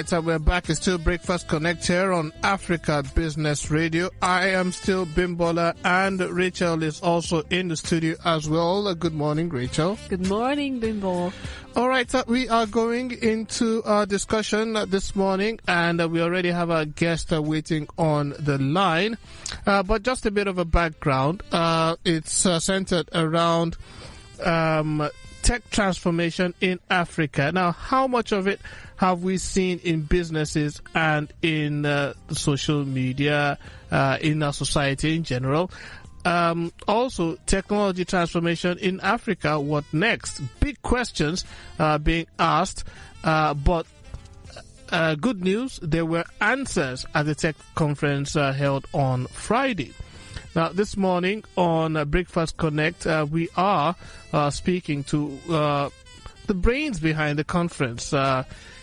right, so we're back. It's still Breakfast Connect here on Africa Business Radio. I am still Bimbola, and Rachel is also in the studio as well. Good morning, Rachel. Good morning, Bimbo. All right, so we are going into our discussion this morning, and we already have our guest waiting on the line. But just a bit of a background. It's centered around tech transformation in Africa. Now, how much of it have we seen in businesses and in social media, in our society in general? Also, technology transformation in Africa, what next? Big questions being asked, but good news, there were answers at the tech conference held on Friday. Now, this morning on Breakfast Connect, we are speaking to the brains behind the conference.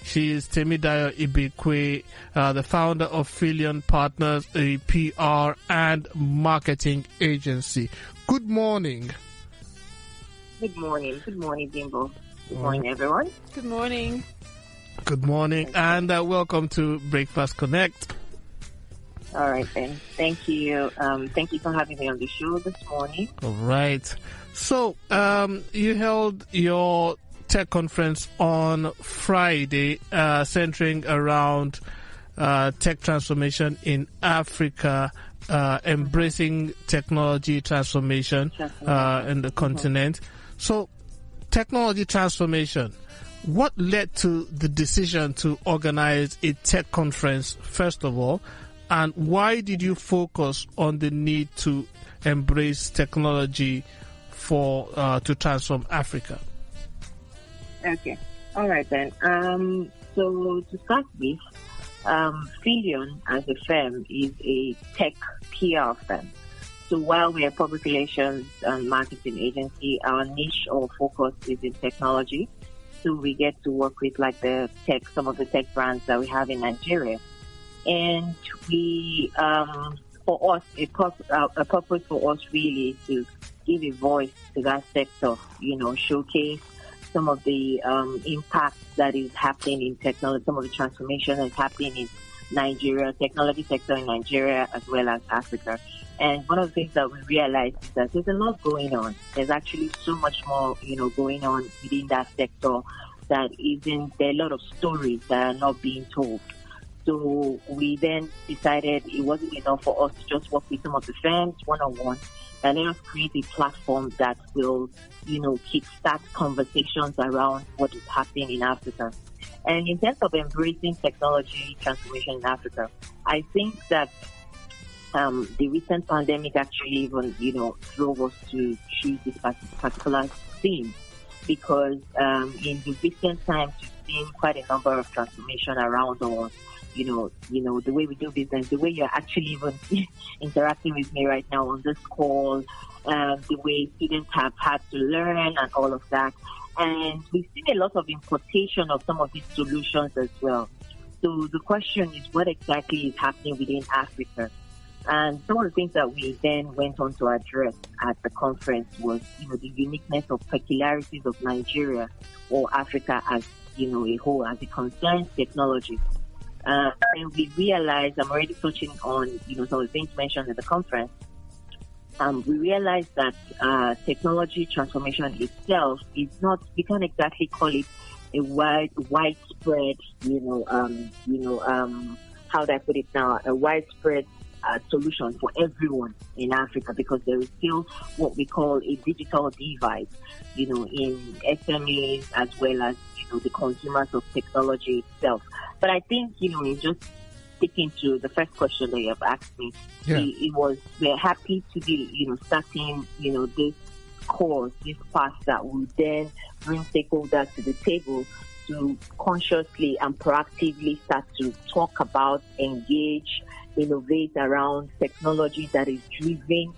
She is Temi Ophylia Ibekwe, the founder of Phyllion Partners, a PR and marketing agency. Good morning. Good morning. Good morning, Bimbo. Good morning, everyone. Good morning. Good morning, and welcome to Breakfast Connect. All right, then. Thank you. Thank you for having me on the show this morning. All right. So, you held your tech conference on Friday, centering around tech transformation in Africa, embracing technology transformation in the continent. So, technology transformation. What led to the decision to organize a tech conference, first of all? And why did you focus on the need to embrace technology for to transform Africa? Okay. All right, then. So to start with, Phyllion as a firm is a tech PR firm. So while we are a public relations and marketing agency, our niche or focus is in technology. So we get to work with some of the tech brands that we have in Nigeria. And we, for us, a purpose for us really is to give a voice to that sector, showcase some of the impact that is happening in technology, some of the transformation that is happening in Nigeria, technology sector in Nigeria as well as Africa. And one of the things that we realized is that there's a lot going on. There's actually so much more, going on within that sector that there are a lot of stories that are not being told. So we then decided it wasn't enough for us to just work with some of the firms one-on-one, and let us create a platform that will, kickstart conversations around what is happening in Africa. And in terms of embracing technology transformation in Africa, I think that the recent pandemic actually even, drove us to choose this particular theme because in the recent times we've seen quite a number of transformation around us. The way we do business, the way you're actually even interacting with me right now on this call, the way students have had to learn and all of that. And we've seen a lot of importation of some of these solutions as well. So the question is, what exactly is happening within Africa? And some of the things that we then went on to address at the conference was, the uniqueness of peculiarities of Nigeria or Africa as, a whole, as it concerns technology. And we realized, I'm already touching on, some of the things mentioned at the conference. We realized that technology transformation itself is not, we can't exactly call it a widespread, how do I put it now, a widespread solution for everyone in Africa, because there is still what we call a digital divide, in SMEs as well as, the consumers of technology itself. But I think, in just sticking to the first question that you have asked me, we're happy to be, starting, this course, this path that will then bring stakeholders to the table to consciously and proactively start to talk about, engage, innovate around technology that is driven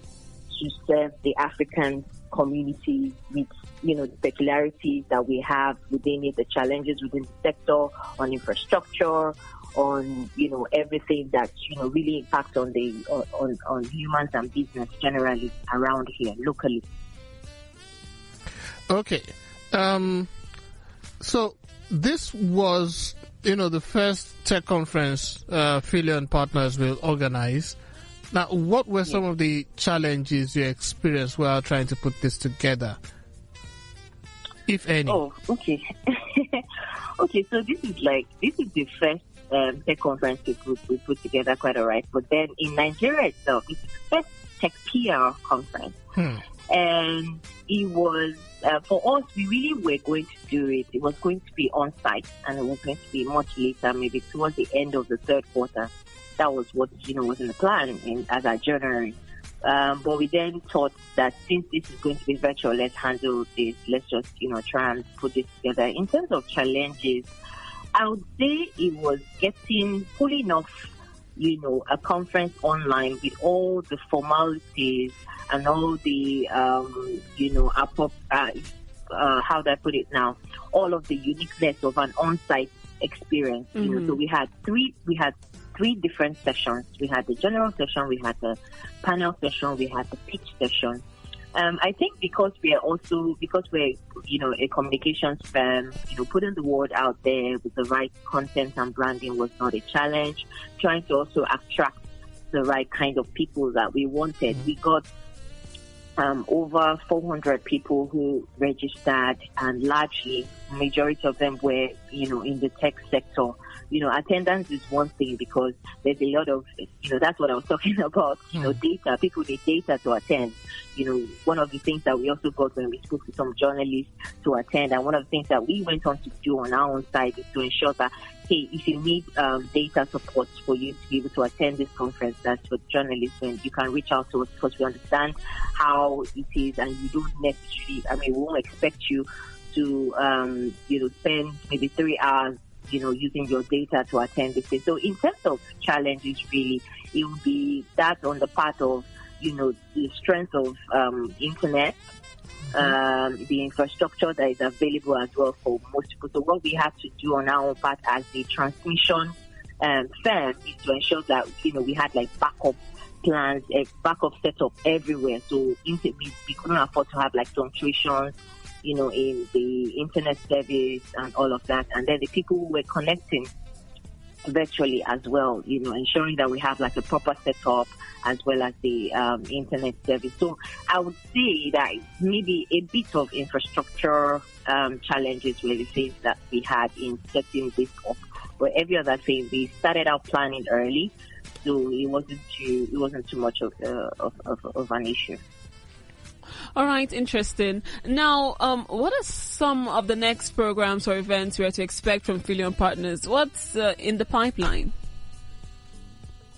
to serve the African community with, the peculiarities that we have within it, the challenges within the sector, on infrastructure, on, everything that, really impacts on the, on humans and business generally around here locally. Okay. So this was the first tech conference Phyllion Partners will organize. Now, what were some of the challenges you experienced while trying to put this together, if any? Oh, okay. Okay, so this is the first tech conference we put together, quite all right. But then in Nigeria itself, it's the first tech PR conference. And it was, for us, we really were going to do it. It was going to be on site, and it was going to be much later, maybe towards the end of the third quarter. That was what, was in the plan as our January. But we then thought that since this is going to be virtual, let's handle this. Let's just, try and put this together. In terms of challenges, I would say it was pulling off, a conference online with all the formalities and all the, how do I put it now? All of the uniqueness of an on-site experience. So we had three different sessions. We had the general session, we had the panel session, we had the pitch session. I think because we're a communications firm, putting the word out there with the right content and branding was not a challenge. Trying to also attract the right kind of people that we wanted. We got over 400 people who registered, and largely, majority of them were, in the tech sector. Attendance is one thing because there's a lot of, that's what I was talking about, data. People need data to attend. One of the things that we also got when we spoke to some journalists to attend, and one of the things that we went on to do on our own side is to ensure that, hey, if you need data support for you to be able to attend this conference, that's for journalists, and you can reach out to us because we understand how it is, and you don't necessarily, we won't expect you to, spend maybe 3 hours using your data to attend this thing. So in terms of challenges, really, it would be that on the part of, the strength of internet, the infrastructure that is available as well for most people. So what we have to do on our own part as the transmission firm is to ensure that, we had like backup plans, a backup setup everywhere. So we couldn't afford to have like fluctuations, in the internet service and all of that. And then the people who were connecting virtually as well, ensuring that we have like a proper setup as well as the internet service. So I would say that maybe a bit of infrastructure challenges were the things that we had in setting this up. But every other thing, we started out planning early, so it wasn't too much of an issue. All right, interesting. Now, what are some of the next programs or events we are to expect from Phyllion Partners? What's in the pipeline?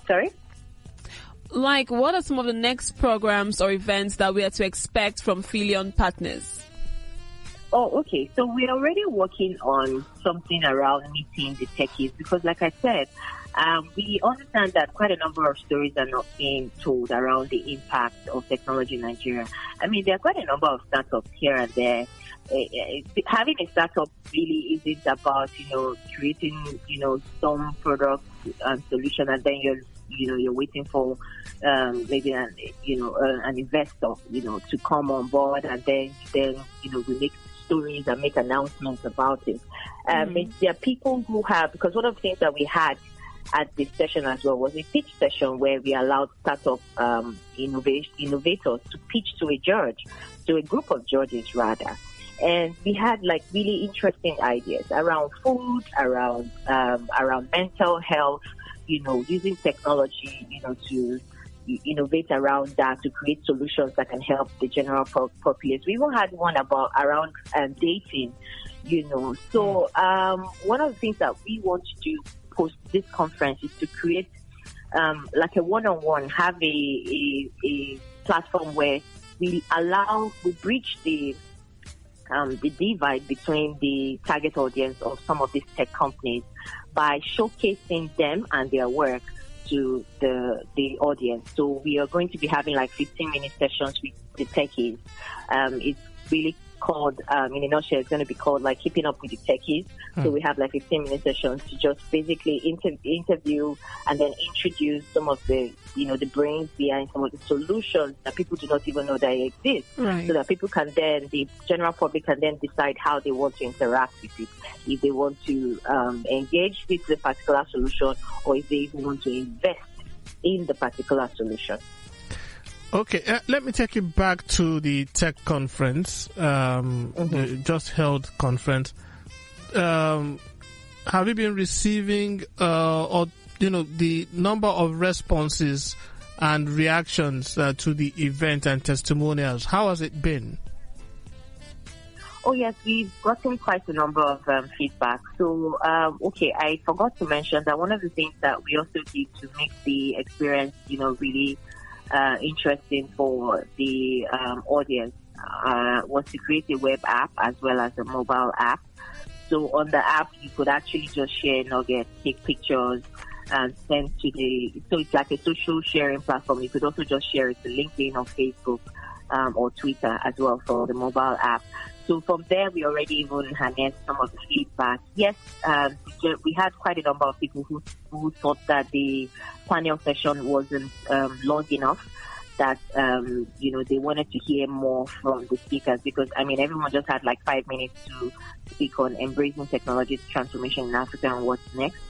Sorry? What are some of the next programs or events that we are to expect from Phyllion Partners? Oh, okay. So we're already working on something around meeting the techies because, like I said, we understand that quite a number of stories are not being told around the impact of technology in Nigeria. There are quite a number of startups here and there. Having a startup really isn't about, creating, some product and solution, and then you're waiting for maybe an investor, to come on board, and then we make stories and make announcements about it. There are people who have, because one of the things that we had at this session as well was a pitch session where we allowed startup innovators to pitch to a group of judges rather. And we had really interesting ideas around food, around mental health, using technology, to innovate around that to create solutions that can help the general populace. We even had one around dating, So one of the things that we want to do post this conference is to create a one-on-one, have a platform where we bridge the divide between the target audience of some of these tech companies by showcasing them and their work to the audience. So we are going to be having 15-minute sessions with the techies. It's really called, in a nutshell, it's going to be called like Keeping Up with the Techies. So we have like 15-minute sessions to just basically interview and then introduce some of the, the brains behind some of the solutions that people do not even know that exist. Right. So that people can then, the general public can then decide how they want to interact with it. If they want to engage with the particular solution, or if they even want to invest in the particular solution. Okay, let me take you back to the tech conference, the just held conference. Have you been receiving, the number of responses and reactions to the event and testimonials? How has it been? Oh, yes, we've gotten quite a number of feedback. So, I forgot to mention that one of the things that we also did to make the experience, really interesting for the audience was to create a web app as well as a mobile app. So on the app, you could actually just share nuggets, take pictures, and send to so it's like a social sharing platform. You could also just share it to LinkedIn or Facebook or Twitter as well for the mobile app. So from there, we already even harnessed some of the feedback. Yes, we had quite a number of people who thought that the panel session wasn't long enough, that, they wanted to hear more from the speakers because, everyone just had like 5 minutes to speak on embracing technology transformation in Africa and what's next.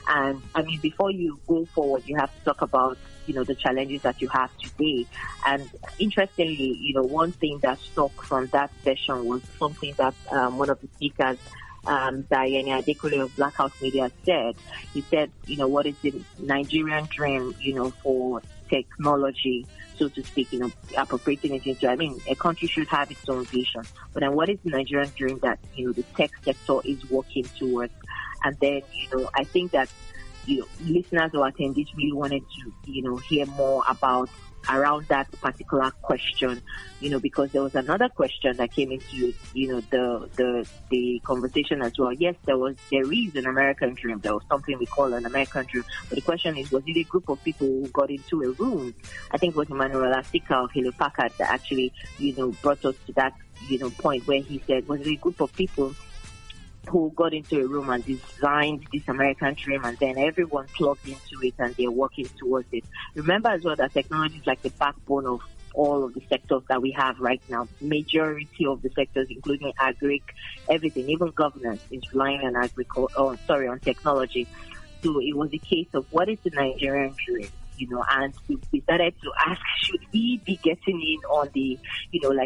And, before you go forward, you have to talk about, the challenges that you have today. And interestingly, one thing that stuck from that session was something that one of the speakers, Temi Ophylia of Blackout Media, said. He said, what is the Nigerian dream, for technology, so to speak, appropriating it into, a country should have its own vision. But then what is the Nigerian dream that, the tech sector is working towards? And then, I think that, listeners or attendees really wanted to, hear more around that particular question, because there was another question that came into, the conversation as well. Yes, there is an American dream. There was something we call an American dream. But the question is, was it a group of people who got into a room? I think it was Emmanuel Asika of Phyllion Partners that actually, brought us to that, point where he said, was it a group of people who got into a room and designed this American dream, and then everyone plugged into it and they're working towards it. Remember as well that technology is like the backbone of all of the sectors that we have right now. Majority of the sectors, including agri, everything, even governance is relying on on technology. So it was a case of what is the Nigerian dream? And we started to ask, should we be getting in on the,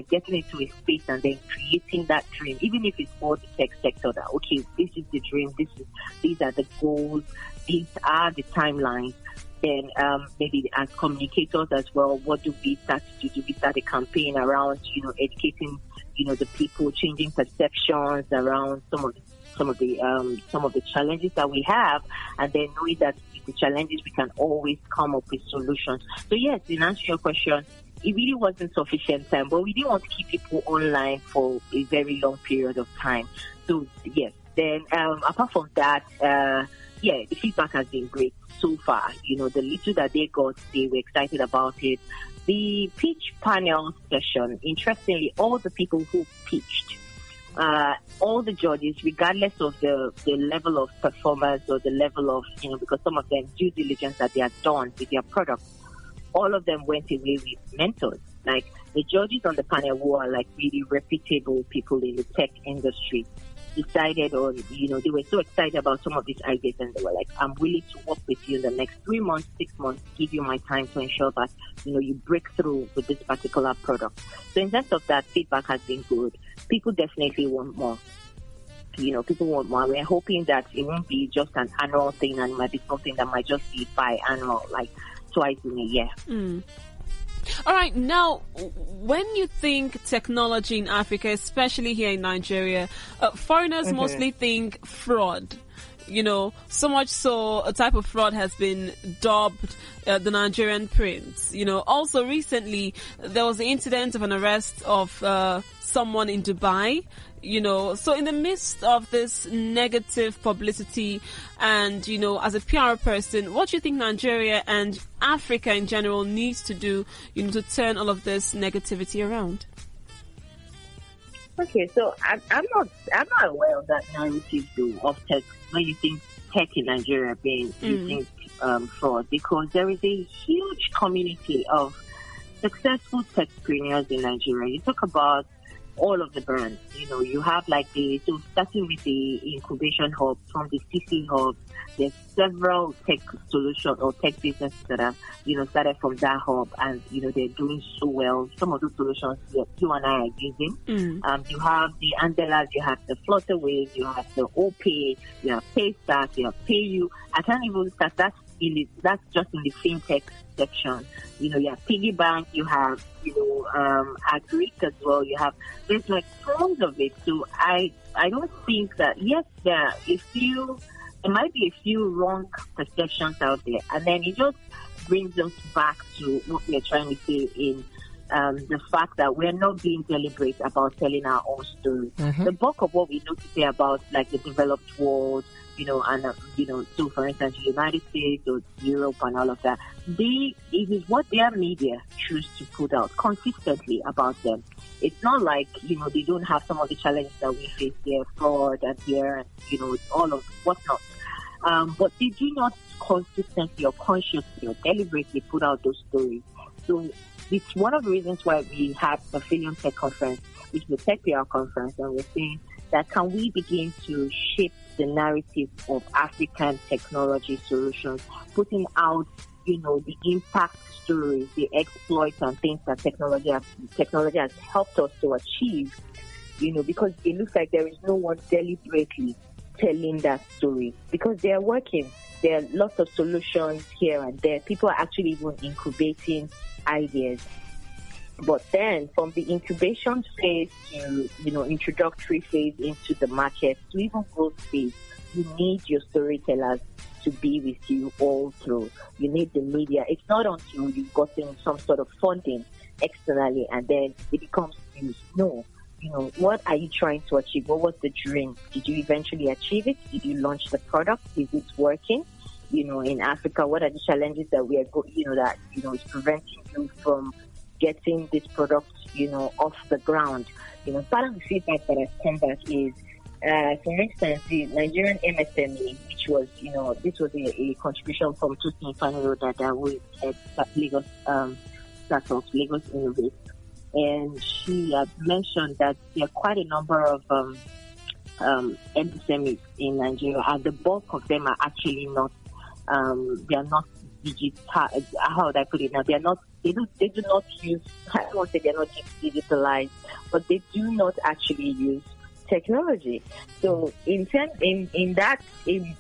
getting into a space and then creating that dream, even if it's for the tech sector, that, okay, this is the dream, these are the goals, these are the timelines. Then maybe as communicators as well, what do we start to do? Do we start a campaign around, educating, the people, changing perceptions around some of the challenges that we have, and then knowing that the challenges we can always come up with solutions. So yes, in answer to your question, it really wasn't sufficient time, but we didn't want to keep people online for a very long period of time. So yes, then apart from that, the feedback has been great so far. The little that they got, they were excited about it. The pitch panel session, interestingly, all the people who pitched, all the judges, regardless of the level of performance or the level of, because some of them due diligence that they have done with their products, all of them went away with mentors. Like the judges on the panel who are like really reputable people in the tech industry decided on, they were so excited about some of these ideas, and they were like, I'm willing to work with you in the next 3 months, 6 months, give you my time to ensure that, you break through with this particular product. So in terms of that, feedback has been good. People definitely want more. People want more. We're hoping that it won't be just an annual thing, and it might be something that might just be biannual, like twice in a year. All right. Now, when you think technology in Africa, especially here in Nigeria, foreigners mostly think fraud. So much so a type of fraud has been dubbed the Nigerian prince. Also recently there was the incident of an arrest of someone in Dubai. So in the midst of this negative publicity and, as a PR person, what do you think Nigeria and Africa in general needs to do, to turn all of this negativity around? Okay, so I'm not aware of that narrative though of tech. When you think tech in Nigeria being you think fraud, because there is a huge community of successful techpreneurs in Nigeria. You talk about all of the brands. You have like starting with the incubation hub, from the CC hub, there's several tech solutions or tech businesses that have, started from that hub, and, they're doing so well. Some of those solutions you and I are using. You have the Andelas, you have the Flutterways, you have the OPay, you have Paystack, you have PayU. I can't even start. That's just in the fintech section. You have Piggy Bank, you have, Agric as well. There's like tons of it. So I don't think that, yes, there might be a few wrong perceptions out there. And then it just brings us back to what we're trying to say in the fact that we're not being deliberate about telling our own story. The bulk of what we know to say about like the developed world, so for instance, the United States or Europe and all of that, it is what their media choose to put out consistently about them. It's not like, they don't have some of the challenges that we face here, fraud and here, and, all of whatnot. But they do not consistently or consciously or deliberately put out those stories. So it's one of the reasons why we had the Phyllion Tech Conference, which is the Tech PR conference, and we're saying that can we begin to shape the narrative of African technology solutions, putting out, the impact stories, the exploits and things that technology has helped us to achieve, because it looks like there is no one deliberately telling that story, because they are working. There are lots of solutions here and there. People are actually even incubating ideas. But then from the incubation phase to, introductory phase into the market to even growth phase, you need your storytellers to be with you all through. You need the media. It's not until you've gotten some sort of funding externally and then it becomes news. No. What are you trying to achieve? What was the dream? Did you eventually achieve it? Did you launch the product? Is it working? In Africa, what are the challenges that we are is preventing you from getting this product, off the ground? Part of the feedback that has come back is, for instance, the Nigerian MSME, which was, this was a contribution from Tosin Faniro who is at Lagos Startups, Lagos Innovate. And she had mentioned that there are quite a number of MSMEs in Nigeria, and the bulk of them are actually not, they are not digital. How would I put it now? They do not use, I don't want to say they're not digitalized, but they do not actually use technology. So in saying embracing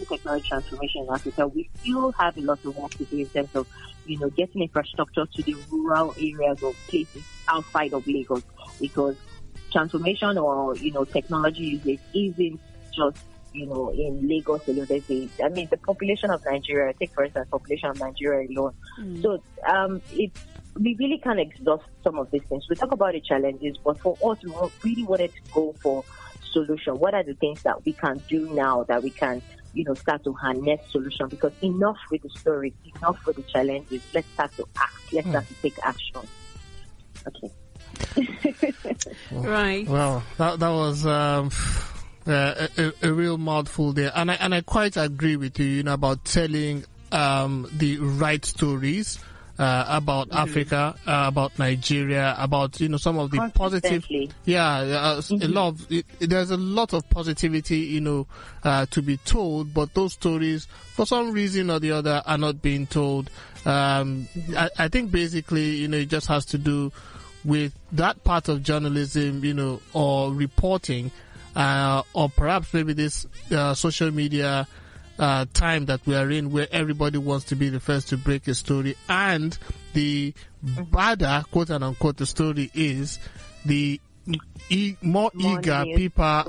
technology transformation in Africa, we still have a lot of work to do in terms of, getting infrastructure to the rural areas or places outside of Lagos, because transformation or, technology usage isn't just, in Lagos alone. The population of Nigeria, take for instance, population of Nigeria alone. So, we really can't exhaust some of these things. We talk about the challenges, but for us, we really wanted to go for solution. What are the things that we can do now that we can, start to harness solution? Because enough with the stories, enough with the challenges. Let's start to act. Let's start to take action. Okay. Right. Well, that was a real mouthful there, and I quite agree with you, about telling the right stories about Africa, about Nigeria, about some of the positive. There's a lot of positivity, to be told, but those stories, for some reason or the other, are not being told. I think basically, it just has to do with that part of journalism, or reporting, or perhaps maybe this social media time that we are in, where everybody wants to be the first to break a story, and the badder, quote and unquote, the story is, the more eager people,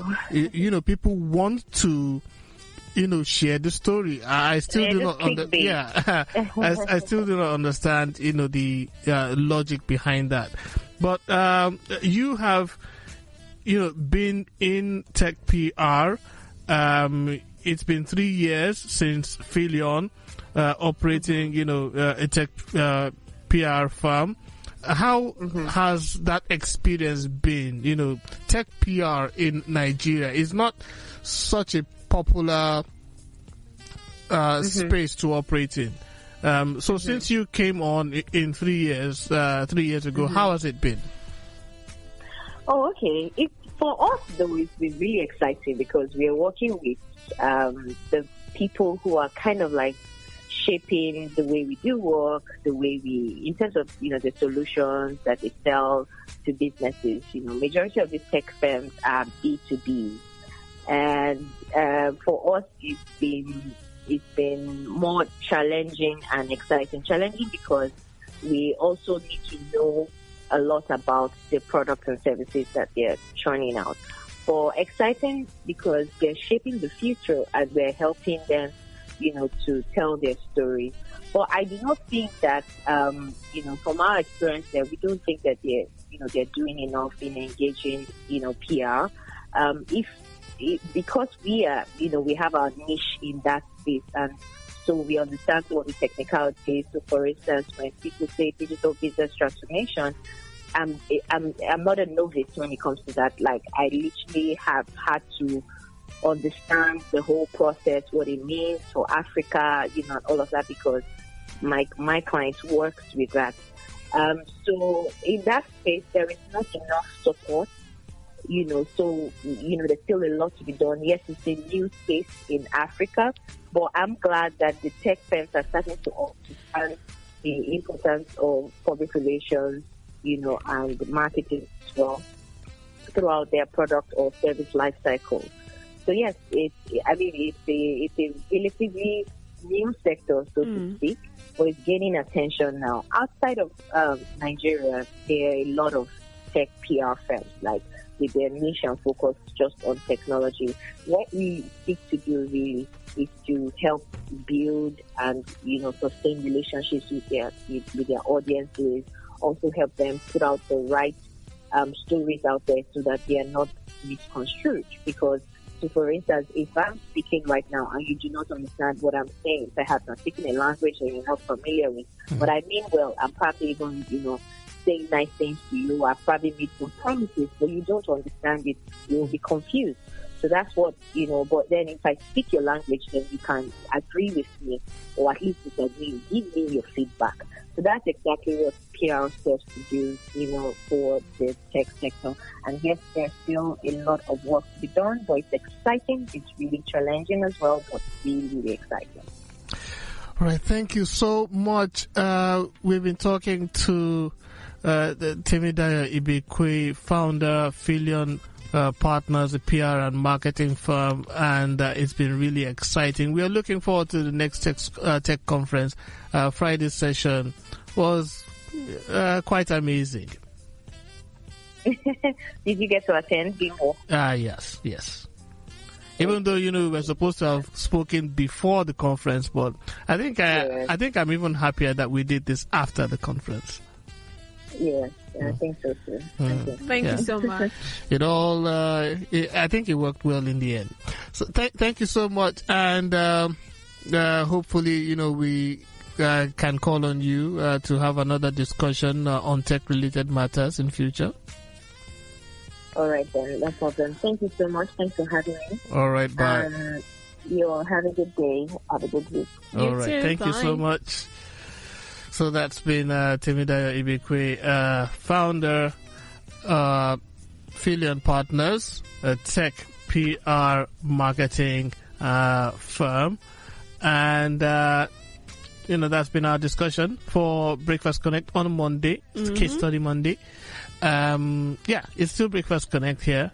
people want to, share the story. I still do not I still do not understand, the logic behind that. But you have, been in tech PR. It's been 3 years since Phyllion operating, a tech PR firm. how has that experience been? You know, tech PR in Nigeria is not such a popular space to operate in. So since you came on in 3 years, 3 years ago, how has it been? Oh, okay. For us, though, it's been really exciting because we are working with the people who are kind of like shaping the way we do work, the way we, in terms of, you know, the solutions that they sell to businesses. You know, majority of these tech firms are B2B. And for us, it's been more challenging and exciting. Challenging because we also need to know a lot about the products and services that they're churning out. For exciting because they're shaping the future and we're helping them, you know, to tell their story. But I do not think that, you know, from our experience there, we don't think that they're doing enough in engaging, you know, PR. Because we are, you know, we have our niche in that space, and so we understand all the technicalities. So, for instance, when people say digital business transformation, I'm not a novice when it comes to that. Like, I literally have had to understand the whole process, what it means for Africa, you know, all of that, because my client works with that. So in that space, there is not enough support, you know, so, you know, there's still a lot to be done. Yes, it's a new space in Africa, but I'm glad that the tech firms are starting to understand the importance of public relations, you know, and marketing as well throughout their product or service life cycle. So yes, it's a relatively new sector, so to speak, but it's gaining attention now. Outside of Nigeria, there are a lot of tech PR firms, like with their niche and focus just on technology. What we seek to do really is to help build and, you know, sustain relationships with their audiences, also help them put out the right stories out there so that they are not misconstrued. Because, so for instance, if I'm speaking right now and you do not understand what I'm saying, perhaps I'm speaking a language that you're not familiar with, but I mean well, I'm probably even, you know, saying nice things to you. I've probably made some promises, but you don't understand it, you'll be confused. So that's what, you know, but then if I speak your language, then you can agree with me, or at least disagree, give me your feedback. So that's exactly what PR serves to do, you know, for the tech sector. And yes, there's still a lot of work to be done, but it's exciting. It's really challenging as well, but really, really exciting. All right. Thank you so much. We've been talking to Temi Ibekwe, founder, Phyllion Partners, a PR and marketing firm, and it's been really exciting. We are looking forward to the next tech conference. Friday's session was quite amazing. Did you get to attend before? Yes. Even though, you know, we were supposed to have spoken before the conference, but I think I'm even happier that we did this after the conference. Yes, I think so too. Thank you so much. It all, I think it worked well in the end. So thank you so much, and hopefully, you know, we can call on you to have another discussion on tech-related matters in future. All right, then. No problem. Thank you so much. Thanks for having me. All right, bye. You have a good day. Have a good week. All right. Thank you so much. So that's been Temi Ibekwe, founder, Phyllion Partners, a tech PR marketing firm. And, you know, that's been our discussion for Breakfast Connect on Monday. It's Case Study Monday. It's still Breakfast Connect here.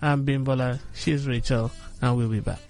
I'm Bimbola. She's Rachel. And we'll be back.